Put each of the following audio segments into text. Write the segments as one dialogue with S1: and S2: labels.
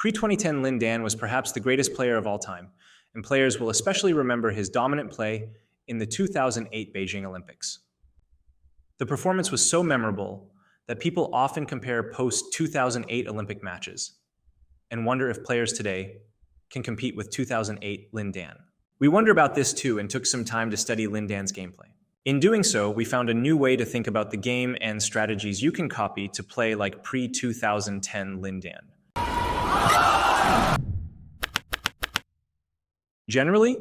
S1: Pre-2010 Lin Dan was perhaps the greatest player of all time, and players will especially remember his dominant play in the 2008 Beijing Olympics. The performance was so memorable that people often compare post-2008 Olympic matches and wonder if players today can compete with 2008 Lin Dan. We wonder about this too and took some time to study Lin Dan's gameplay. In doing so, we found a new way to think about the game and strategies you can copy to play like pre-2010 Lin Dan. Generally,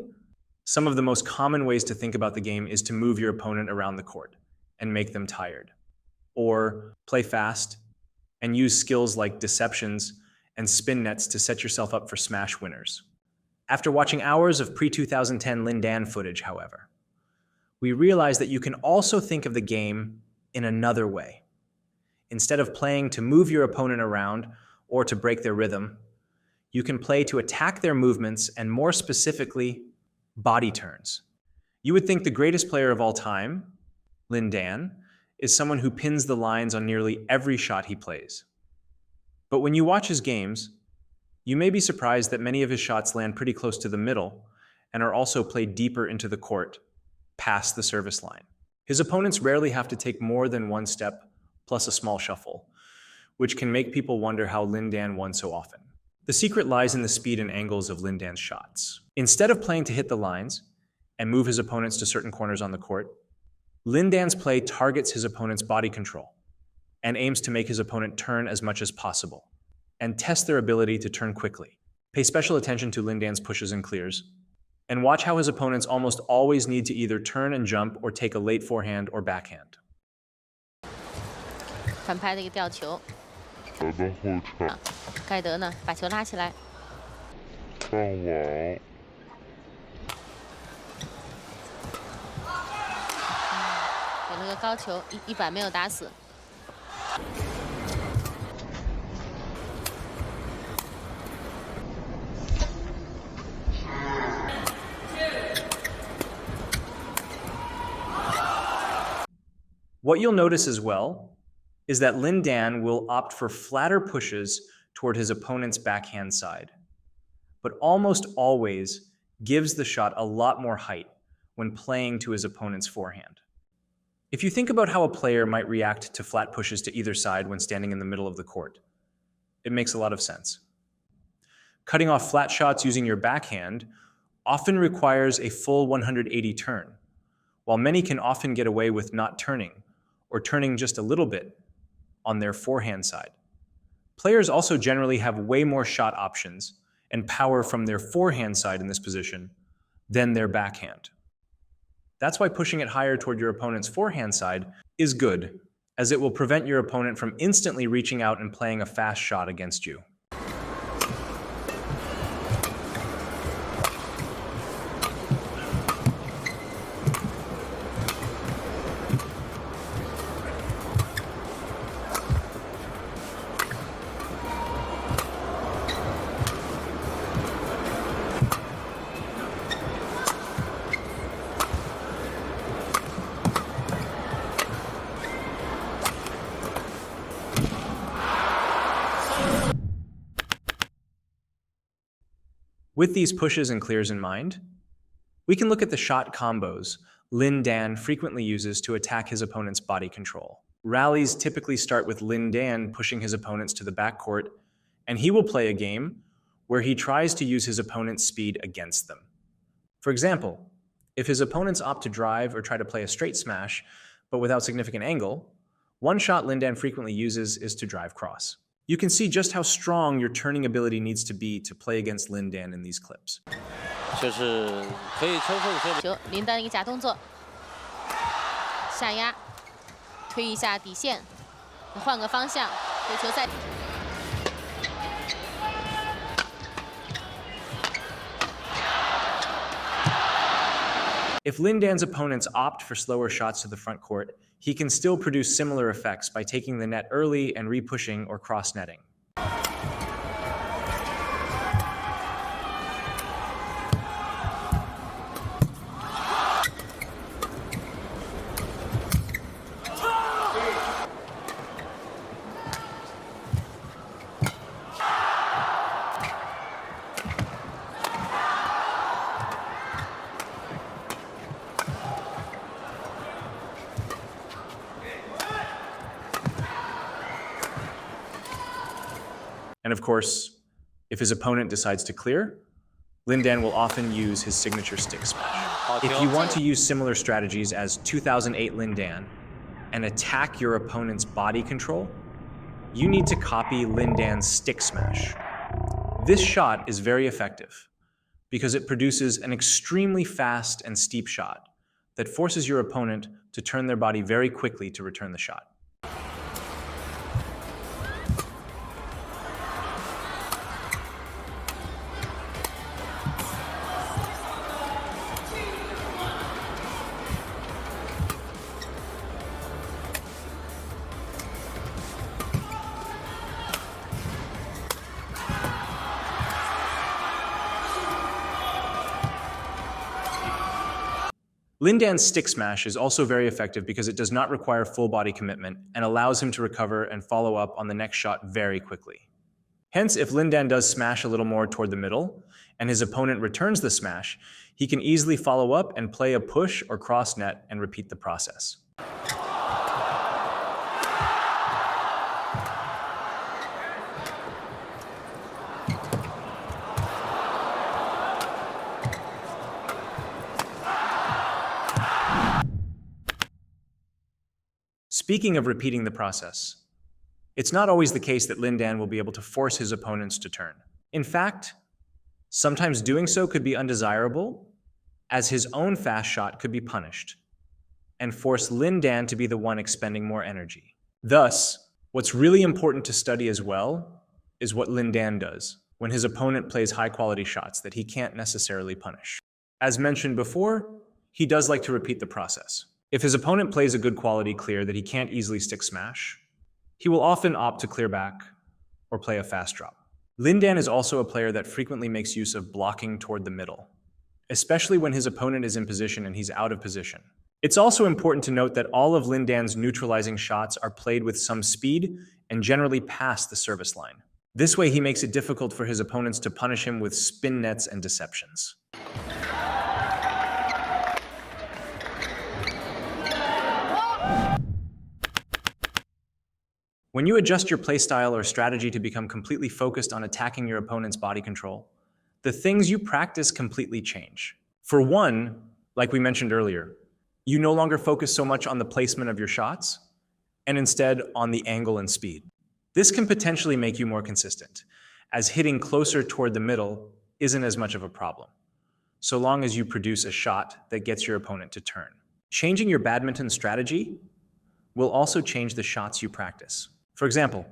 S1: some of the most common ways to think about the game is to move your opponent around the court and make them tired, or play fast and use skills like deceptions and spin nets to set yourself up for smash winners. After watching hours of pre-2010 Lin Dan footage, however, we realized that you can also think of the game in another way. Instead of playing to move your opponent around or to break their rhythm, you can play to attack their movements and, more specifically, body turns. You would think the greatest player of all time, Lin Dan, is someone who pins the lines on nearly every shot he plays. But when you watch his games, you may be surprised that many of his shots land pretty close to the middle and are also played deeper into the court, past the service line. His opponents rarely have to take more than one step plus a small shuffle, which can make people wonder how Lin Dan won so often. The secret lies in the speed and angles of Lin Dan's shots. Instead of playing to hit the lines and move his opponents to certain corners on the court, Lin Dan's play targets his opponent's body control and aims to make his opponent turn as much as possible and test their ability to turn quickly. Pay special attention to Lin Dan's pushes and clears, and watch how his opponents almost always need to either turn and jump or take a late forehand or backhand.
S2: 反拍的一个吊球。盖德呢，把球拉起来。
S3: 上网。
S2: 给了个高球，一板没有打死。
S1: What you'll notice as well is that Lin Dan will opt for flatter pushes toward his opponent's backhand side, but almost always gives the shot a lot more height when playing to his opponent's forehand. If you think about how a player might react to flat pushes to either side when standing in the middle of the court, it makes a lot of sense. Cutting off flat shots using your backhand often requires a full 180 turn, while many can often get away with not turning or turning just a little bit on their forehand side. Players also generally have way more shot options and power from their forehand side in this position than their backhand. That's why pushing it higher toward your opponent's forehand side is good, as it will prevent your opponent from instantly reaching out and playing a fast shot against you. With these pushes and clears in mind, we can look at the shot combos Lin Dan frequently uses to attack his opponent's body control. Rallies typically start with Lin Dan pushing his opponents to the backcourt, and he will play a game where he tries to use his opponent's speed against them. For example, if his opponents opt to drive or try to play a straight smash, but without significant angle, one shot Lin Dan frequently uses is to drive cross. You can see just how strong your turning ability needs to be to play against Lin Dan in these clips.
S2: 就是可以抽出球，林丹一个假动作，下压，推一下底线，换个方向，对球再。
S1: If Lin Dan's opponents opt for slower shots to the front court, he can still produce similar effects by taking the net early and re-pushing or cross-netting. And of course, if his opponent decides to clear, Lin Dan will often use his signature stick smash. If you want to use similar strategies as 2008 Lin Dan and attack your opponent's body control, you need to copy Lin Dan's stick smash. This shot is very effective because it produces an extremely fast and steep shot that forces your opponent to turn their body very quickly to return the shot. Lin Dan's stick smash is also very effective because it does not require full body commitment and allows him to recover and follow up on the next shot very quickly. Hence, if Lin Dan does smash a little more toward the middle and his opponent returns the smash, he can easily follow up and play a push or cross net and repeat the process. Speaking of repeating the process, it's not always the case that Lin Dan will be able to force his opponents to turn. In fact, sometimes doing so could be undesirable, as his own fast shot could be punished and force Lin Dan to be the one expending more energy. Thus, what's really important to study as well is what Lin Dan does when his opponent plays high-quality shots that he can't necessarily punish. As mentioned before, he does like to repeat the process. If his opponent plays a good quality clear that he can't easily stick smash, he will often opt to clear back or play a fast drop. Lin Dan is also a player that frequently makes use of blocking toward the middle, especially when his opponent is in position and he's out of position. It's also important to note that all of Lin Dan's neutralizing shots are played with some speed and generally past the service line. This way he makes it difficult for his opponents to punish him with spin nets and deceptions. When you adjust your playstyle or strategy to become completely focused on attacking your opponent's body control, the things you practice completely change. For one, like we mentioned earlier, you no longer focus so much on the placement of your shots, and instead on the angle and speed. This can potentially make you more consistent, as hitting closer toward the middle isn't as much of a problem, so long as you produce a shot that gets your opponent to turn. Changing your badminton strategy will also change the shots you practice. For example,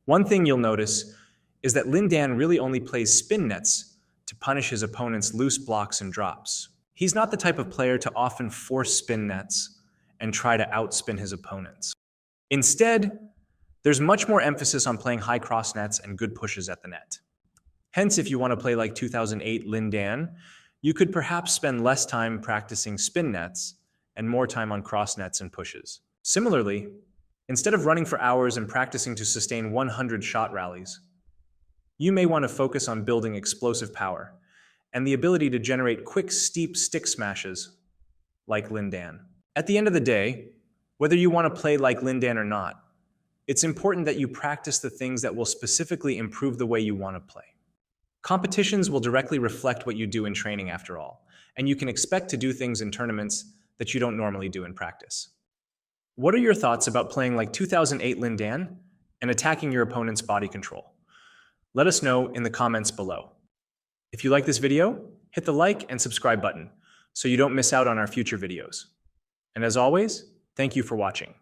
S1: one thing you'll notice is that Lin Dan really only plays spin nets to punish his opponent's loose blocks and drops. He's not the type of player to often force spin nets and try to outspin his opponents. Instead, there's much more emphasis on playing high cross nets and good pushes at the net. Hence, if you want to play like 2008 Lin Dan, you could perhaps spend less time practicing spin nets and more time on cross nets and pushes. Similarly, instead of running for hours and practicing to sustain 100 shot rallies, you may want to focus on building explosive power and the ability to generate quick, steep stick smashes like Lin Dan. At the end of the day, whether you want to play like Lin Dan or not, it's important that you practice the things that will specifically improve the way you want to play. Competitions will directly reflect what you do in training after all, and you can expect to do things in tournaments that you don't normally do in practice. What are your thoughts about playing like 2008 Lin Dan and attacking your opponent's body control? Let us know in the comments below. If you like this video, hit the like and subscribe button so you don't miss out on our future videos. And as always, thank you for watching.